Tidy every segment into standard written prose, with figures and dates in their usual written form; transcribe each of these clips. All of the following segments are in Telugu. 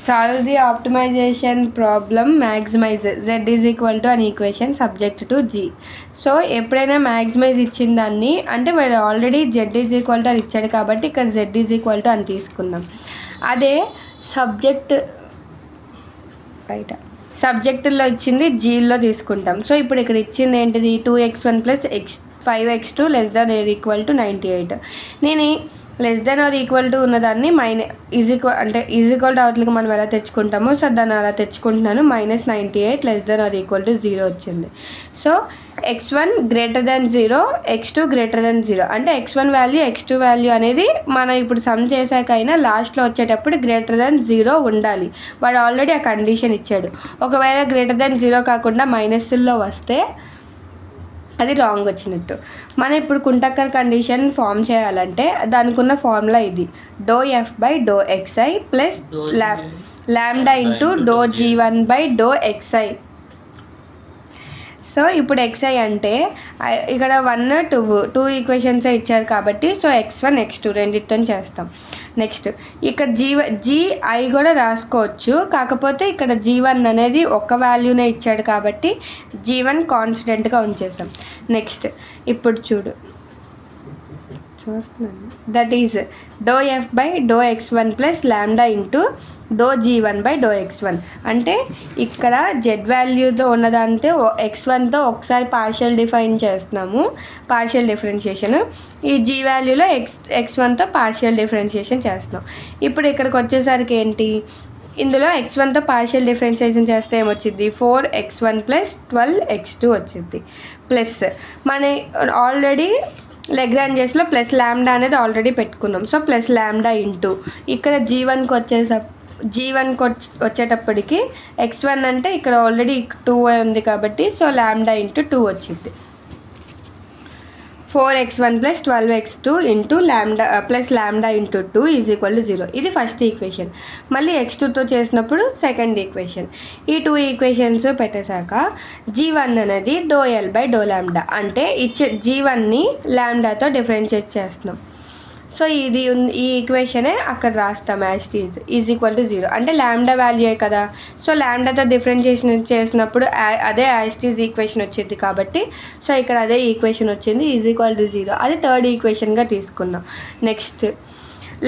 Solve the optimization problem maximize z is equal to an equation subject to g. So ఎప్పుడైనా మ్యాక్సిమైజ్ ఇచ్చిన దాన్ని అంటే వాడు already z is equal to అని ఇచ్చాడు కాబట్టి ఇక్కడ z ఈజ్ ఈక్వల్ టు అని తీసుకుందాం. అదే సబ్జెక్టులో ఇచ్చింది జీలో తీసుకుంటాం. సో ఇప్పుడు ఇక్కడ ఇచ్చింది ఏంటిది 2x1 plus 5x2 less than or equal to 98. నేను less than or equal to ఉన్నదాన్ని ఈజ్ ఈక్వల్ టు అవతలకి మనం ఎలా తెచ్చుకుంటామో సో దాన్ని అలా తెచ్చుకుంటున్నాను. -98 less than or equal to 0 వచ్చింది. So x1 greater than 0, x2 greater than 0 అంటే x1 వాల్యూ x2 వాల్యూ అనేది మనం ఇప్పుడు సమ్ చేశాకైనా లాస్ట్లో వచ్చేటప్పుడు గ్రేటర్ దాన్ 0 ఉండాలి. వాడు ఆల్రెడీ ఆ కండిషన్ ఇచ్చాడు. ఒకవేళ గ్రేటర్ దాన్ 0 కాకుండా మైనస్లో వస్తే అది రాంగ్ వచ్చినట్టు. మనం ఇప్పుడు కుంటక్కర్ కండిషన్ ఫామ్ చేయాలంటే దానికి ఉన్న ఫార్ములా ఇది ∂f/∂xi plus lambda into ∂g1/∂xi. So ఇప్పుడు xi అంటే ఇక్కడ 1 2 ఈక్వేషన్స్ ఇచ్చారు కాబట్టి సో x1 x2 రెండితో చేస్తాం. నెక్స్ట్ ఇక్కడ gi కూడా రాసుకోవచ్చు, కాకపోతే ఇక్కడ g1 అనేది ఒక వాల్యూనే ఇచ్చాడు కాబట్టి g1 కాన్స్టెంట్గా ఉంచేస్తాం. నెక్స్ట్ ఇప్పుడు చూస్తున్నాను that is ∂f/∂x1 plus lambda into ∂g1/∂x1 అంటే ఇక్కడ z వాల్యూతో ఉన్నదంటే x1తో ఒకసారి పార్షియల్ డిఫైన్ చేస్తున్నాము, పార్షియల్ డిఫరెన్షియేషన్. ఈ g వాల్యూలో x1తో పార్షియల్ డిఫరెన్షియేషన్ చేస్తున్నాం. ఇప్పుడు ఇక్కడికి వచ్చేసరికి ఏంటి, ఇందులో x1తో పార్షియల్ డిఫరెన్షియేషన్ చేస్తే ఏమొచ్చింది 4x1 ప్లస్ 12x2 వచ్చింది. ప్లస్ మన ఆల్రెడీ లెగ్రాంజెస్లో ప్లస్ లాంబ్డా అనేది ఆల్రెడీ పెట్టుకున్నాం. సో ప్లస్ లాంబ్డా ఇంటూ ఇక్కడ g1కి వచ్చేటప్పటికి x1 అంటే ఇక్కడ ఆల్రెడీ 2 ఉంది కాబట్టి సో లాంబ్డా ఇంటూ 2 వచ్చింది. 4x1 plus 12x2 into lambda plus lambda into 2 is equal to 0. ఇది ఫస్ట్ ఈక్వేషన్. మళ్ళీ x2తో చేసినప్పుడు సెకండ్ ఈక్వేషన్. ఈ 2 ఈక్వేషన్స్ పెట్టేశాక g1 అనేది ∂L/∂లాంబ్డా అంటే g1ని లాంబ్డాతో డిఫరెన్షియేట్ చేస్తున్నాం. సో ఈ ఈక్వేషనే అక్కడ రాస్తాం ఈజ్ ఈక్వల్ టు 0 అంటే లాంబ్డా వాల్యూయే కదా. సో లాంబ్డాతో డిఫరెన్షియేషన్ చేసినప్పుడు అదే ఈక్వేషన్ వచ్చింది కాబట్టి సో ఇక్కడ అదే ఈక్వేషన్ వచ్చింది ఈజ్ ఈక్వల్ టు 0. అది థర్డ్ ఈక్వేషన్గా తీసుకున్నాం. Next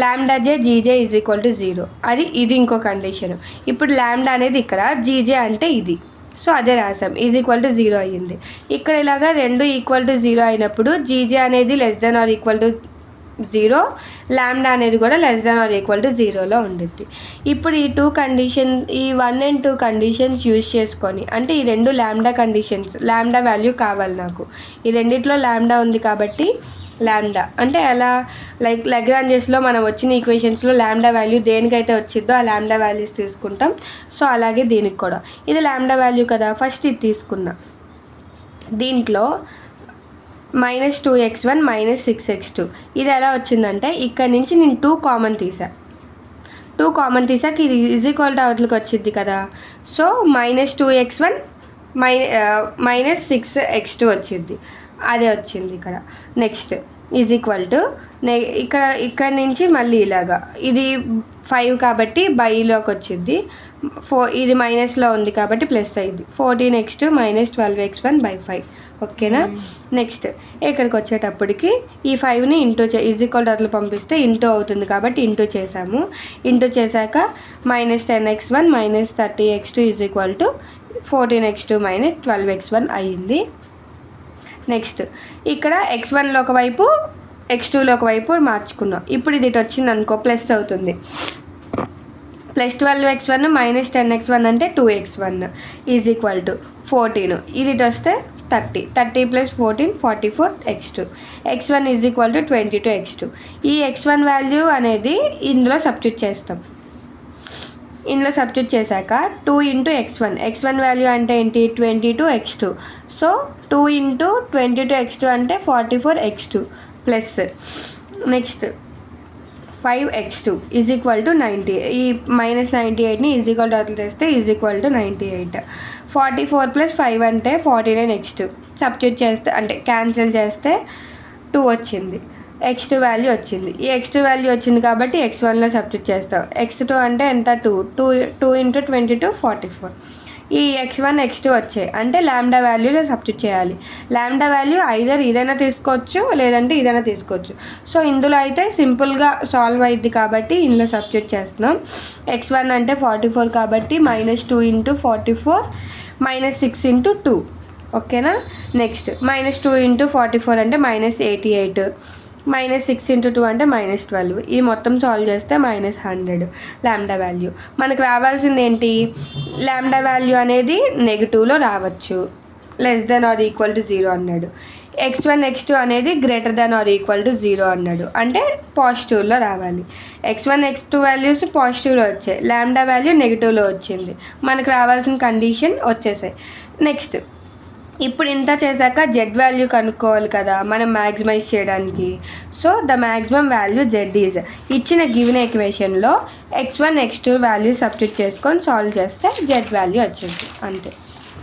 lambda J GJ is equal to 0 ఇది ఇంకో కండిషన్. ఇప్పుడు లాంబ్డా అనేది ఇక్కడ జీజే అంటే ఇది సో అదే రాసాం ఈజ్ ఈక్వల్ టు 0 అయ్యింది. ఇక్కడ ఇలాగా రెండు ఈక్వల్ టు 0 అయినప్పుడు జీజే అనేది less than or equal to 0, lambda అనేది కూడా less than or equal to 0లో ఉండిద్ది. ఇప్పుడు ఈ 2 కండిషన్ ఈ 1 and 2 కండిషన్స్ యూజ్ చేసుకొని అంటే ఈ రెండు లాంబ్డా కండిషన్స్ లాంబ్డా వాల్యూ కావాలి నాకు. ఈ రెండిట్లో లాంబ్డా ఉంది కాబట్టి లాంబ్డా అంటే ఎలా లెగ్రాంజెస్లో మనం వచ్చిన ఈక్వేషన్స్లో లాంబ్డా వాల్యూ దేనికైతే వచ్చిందో ఆ లాంబ్డా వాల్యూస్ తీసుకుంటాం. సో అలాగే దీనికి కూడా ఇది లాంబ్డా వాల్యూ కదా, ఫస్ట్ ఇది తీసుకున్నా. దీంట్లో -2x1 -6x2 ఇది ఎలా వచ్చిందంటే ఇక్కడ నుంచి నేను 2 కామన్ తీసాక ఇది ఈజ్ ఈక్వల్ టు అవతలకి వచ్చింది కదా. సో -2x1 -6x2 వచ్చింది, అదే వచ్చింది ఇక్కడ. నెక్స్ట్ ఈజ్ ఈక్వల్ టు ఇక్కడ నుంచి మళ్ళీ ఇలాగా ఇది 5 కాబట్టి బైలోకి వచ్చింది, ఇది మైనస్లో ఉంది కాబట్టి ప్లస్ అయింది 14x2 -12x1/5. ఓకేనా. నెక్స్ట్ ఇక్కడికి వచ్చేటప్పటికి ఈ 5ని ఇంటూ ఈజ్ ఈక్వల్ టు అట్లా పంపిస్తే ఇంటూ అవుతుంది కాబట్టి ఇంటూ చేసాము. ఇంటూ చేశాక -10x1 -30x2 is equal to 14x2 -12x1 అయ్యింది. నెక్స్ట్ ఇక్కడ x1లో ఒకవైపు x2లో ఒకవైపు మార్చుకున్నాం. ఇప్పుడు ఇది వచ్చింది అనుకో ప్లస్ అవుతుంది. +12x1 -10x1 అంటే 2x1 ఈజ్ ఈక్వల్ టు 14. ఇది వస్తే 30 + 14 44x2. x1 is equal to 22x2. ఈ x1 వాల్యూ అనేది ఇందులో సబ్స్టిట్యూట్ చేస్తాం. ఇందులో సబ్స్టిట్యూట్ చేశాక 2 × x1 వాల్యూ అంటే ఏంటి 22x2. సో 2 × 22x2 అంటే 44x2 plus next 5x2 is equal to 90. ఈ -98ని ఈజ్ ఈక్వల్ టు అట్లా చేస్తే ఈజ్ ఈక్వల్ టు 98. 44 + 5 అంటే 49x2 సబ్స్టిట్యూట్ చేస్తే అంటే క్యాన్సిల్ చేస్తే 2 వచ్చింది. x2 వాల్యూ వచ్చింది. ఈ x2 వాల్యూ వచ్చింది కాబట్టి x1లో సబ్స్టిట్యూట్ చేస్తాం. x2 అంటే ఎంత 2 ఇంటూ 22 44. ఈ x1 x2 వచ్చాయి అంటే లాంబ్డా వాల్యూలో సబ్స్టిట్యూట్ చేయాలి. లాంబ్డా వాల్యూ ఐదర్ ఇదైనా తీసుకోవచ్చు లేదంటే ఇదైనా తీసుకోవచ్చు. సో ఇందులో అయితే సింపుల్గా సాల్వ్ అయ్యిద్ది కాబట్టి ఇందులో సబ్స్టిట్యూట్ చేస్తున్నాం. x1 అంటే 44 కాబట్టి -2 ఇంటూ 44 -6 ఇంటూ 2. ఓకేనా. నెక్స్ట్ -2 ఇంటూ 44 అంటే -88, -6 ఇంటూ 2 అంటే -12. ఈ మొత్తం సాల్వ్ చేస్తే -100 లాంబ్డా వాల్యూ. మనకు రావాల్సింది ఏంటి, లాంబ్డా వాల్యూ అనేది నెగిటివ్లో రావచ్చు, <0 అన్నాడు. x1 x2 అనేది <0 అన్నాడు, అంటే పాజిటివ్లో రావాలి. x1 x2 వాల్యూస్ పాజిటివ్లో వచ్చాయి, లాంబ్డా వాల్యూ నెగిటివ్లో వచ్చింది. మనకు రావాల్సిన కండిషన్ వచ్చేసాయి. నెక్స్ట్ ఇప్పుడు ఇంత చేశాక జెడ్ వాల్యూ కనుక్కోవాలి కదా మనం మ్యాక్సిమైజ్ చేయడానికి. So the maximum value Z is ఇచ్చిన గివెన్ ఈక్వేషన్లో x1 x2 వాల్యూ సబ్స్టిట్యూట్ చేసుకొని సాల్వ్ చేస్తే జెడ్ వాల్యూ వచ్చింది అంతే.